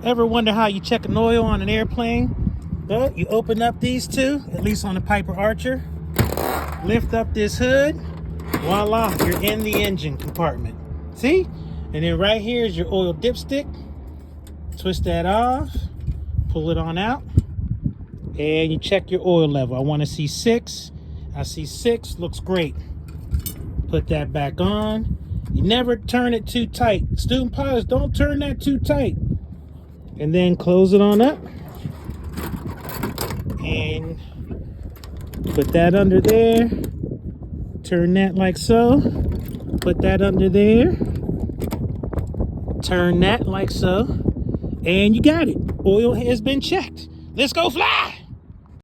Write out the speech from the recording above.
Ever wonder how you check an oil on an airplane? Well, you open up these two, at least on the Piper Archer, lift up this hood, voila, you're in the engine compartment. See? And then right here is your oil dipstick. Twist that off, pull it on out, and you check your oil level. I want to see 6. I see 6, looks great. Put that back on. You never turn it too tight. Student pilots, don't turn that too tight. And then close it on up. And put that under there. Turn that like so. Put that under there. Turn that like so. And you got it. Oil has been checked. Let's go fly.